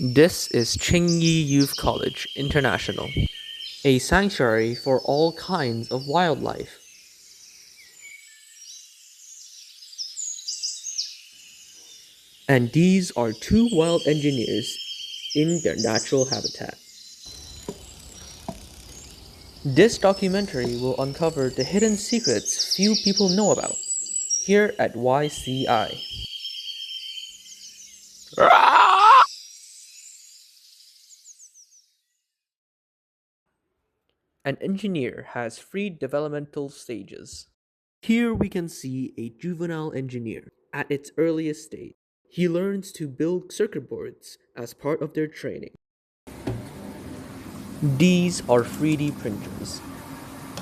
This is Chengyi Youth College International, a sanctuary for all kinds of wildlife. And these are two wild engineers in their natural habitat. This documentary will uncover the hidden secrets few people know about here at YCI. An engineer has three developmental stages. Here we can see a juvenile engineer at its earliest stage. He learns to build circuit boards as part of their training. These are 3D printers,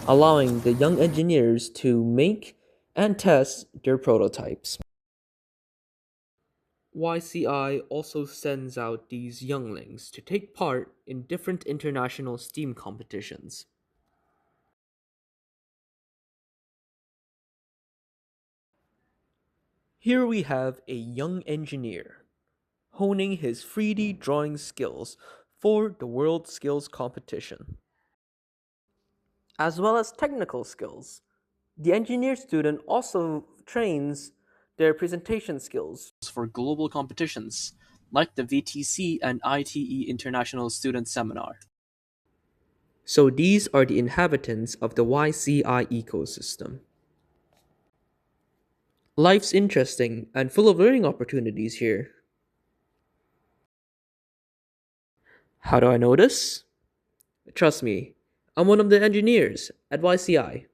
allowing the young engineers to make and test their prototypes. YCI also sends out these younglings to take part in different international STEAM competitions. Here we have a young engineer honing his 3D drawing skills for the World Skills Competition, as well as technical skills. The engineer student also trains their presentation skills for global competitions like the VTC and ITE International Student Seminar. So these are the inhabitants of the YCI ecosystem. Life's interesting and full of learning opportunities here. How do I know this? Trust me, I'm one of the engineers at YCI.